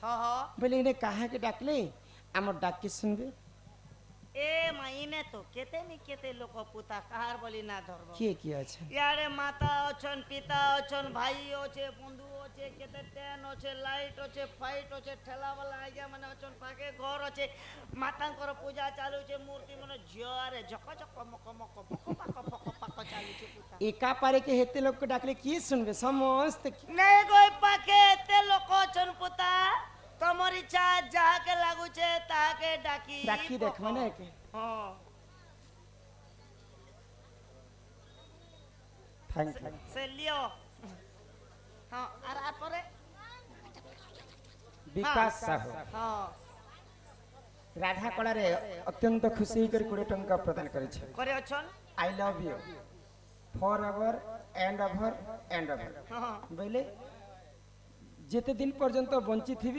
बोले इन्हें कहा के डाकले आम डाक के सुनबे ए माइने तो केते नी केते लोक पुता काहार बोली ना धरब किए अच्छा यारे माता अछन पिता अछन भाई अछे बंधु अछे केते ट्रेन अछे लाइट अछे फाइट अछे ठेला वाला आज्ञा माने अछन पाके घर अछे मातांकर पूजा चालू छे मूर्ति माने झियारे झक झक मक मक फक पाक चालू छे पुता एका पारे के हेते लोग को डाकले किए सुनबे समस्त नहीं कोई पाके एते लोक अछन पुता तमर इच्छा जहा के लागू छे ताहा के डाकी डाकी देख माने के हां थैंक यू से लियो हां आर परे विकास साहू हां राधा कला रे अत्यंत खुशी कर 20 टंका प्रदान करे छे करे अछन I love you for ever and ever हां बोले जेते दिन पर्यंत बंची थी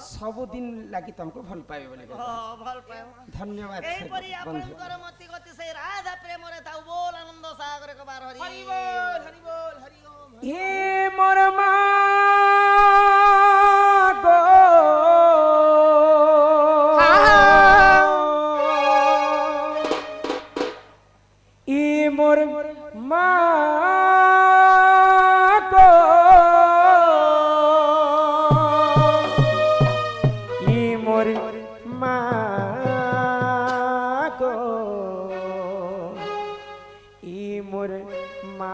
सब दिन लगी तुमको भल पाए बोले हां भल पाए धन्यवाद एई परी आपनकर मति गति से राधा प्रेम रे ताऊ बोल आनंद सागर के बार हरि बोल हरि ओम हे मोर मा गो ई मोर मा गो ई मोर मा गो ई मोर मा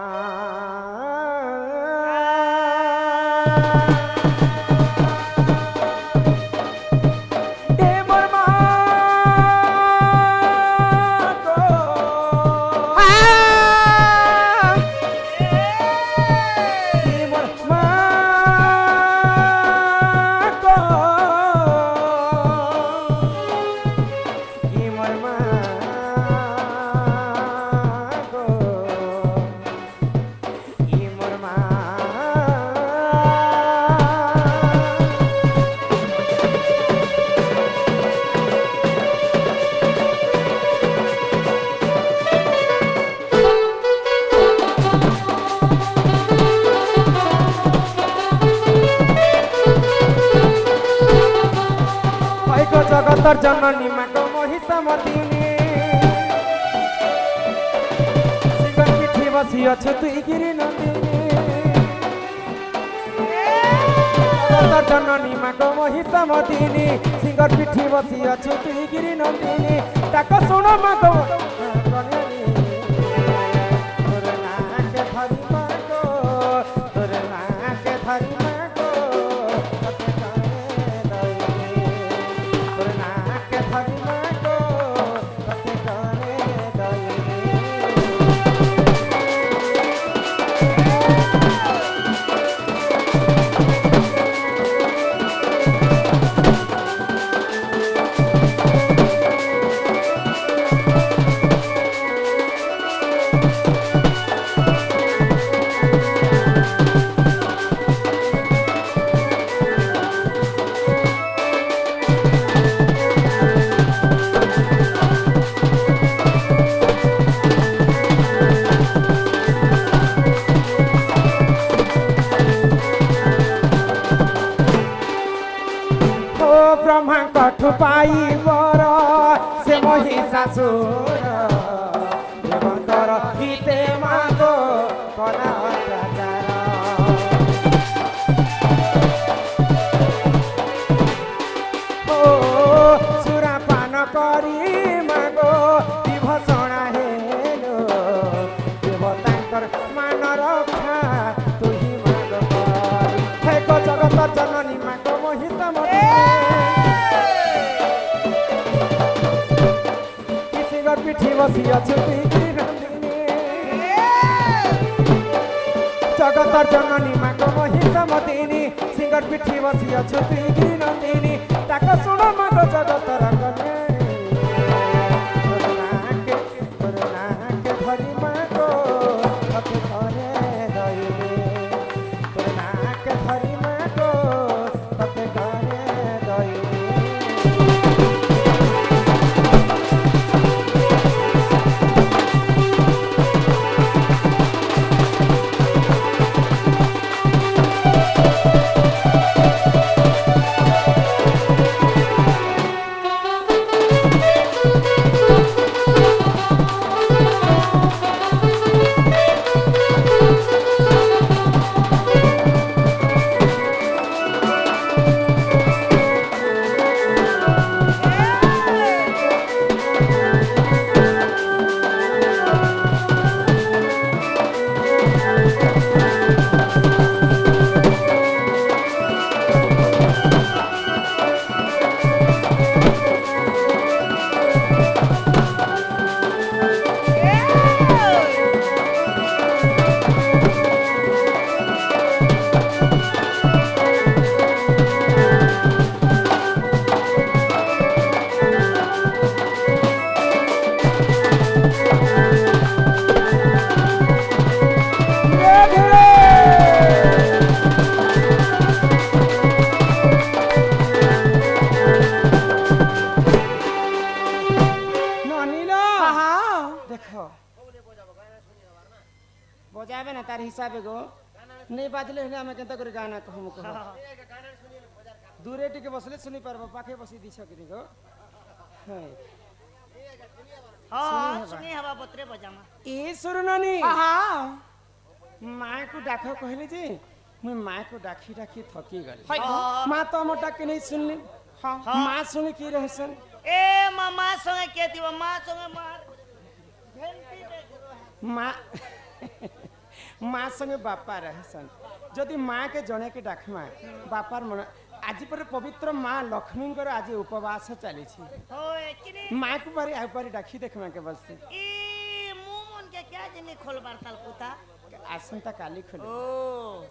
जगतर जननी माँ महिषा मर्दिनी सिंगर पिठी बसी अछु तुई गिरी नंदिनी जगतर जननी माँ महिषा मर्दिनी सिंगर पिठी बसी अछु तुई गिरी नंदिनी ताक सुन माँ गो पाई बर से महिषासुर देवंकर हिते मागो कला अत्याचार ओ सुरापान करी मागो विभूषणा हेलो देवतांकर मान रक्षा तुही मागो हे को जगत जननी मागो महिषा पिठी बसी अछु जगतर जननी माँ महिषा मर्दिनी सिंगर पिठी बसी अछु गिरी नंदिनी ताक सुन माँ जगतर कन्या धरी माँ को घरे दइले धरी माँ को घरे दइले तार हिसाब गो नहीं बाजले हेले हमें केनता करे गाना कहम कह दूरे टिके बसले सुनी पारबो पाखे बसी दिछ कि गो हाय हाँ सुनी हवा बतरे बजामा ए सुरनानी हाँ माँ को डाको कहले जे मैं माँ को डाकी डाकी थकी गली हाय गो माँ तो मोटा के नहीं सुनली हाँ माँ सुने की रहसन ए मामा संगे के दिव माँ संगे मार घंटी दे माँ माँ संगे बापा रहसन जदि माँ के जने के डाकमा बापार मन आज पर पवित्र माँ लक्ष्मी आज उपवास चली होए किनी माँ को बारी आ बारी डाकी देखमा के बस ई मुंह मन के क्या जनी खोल बारताल पुता आसंता काली खोले ओ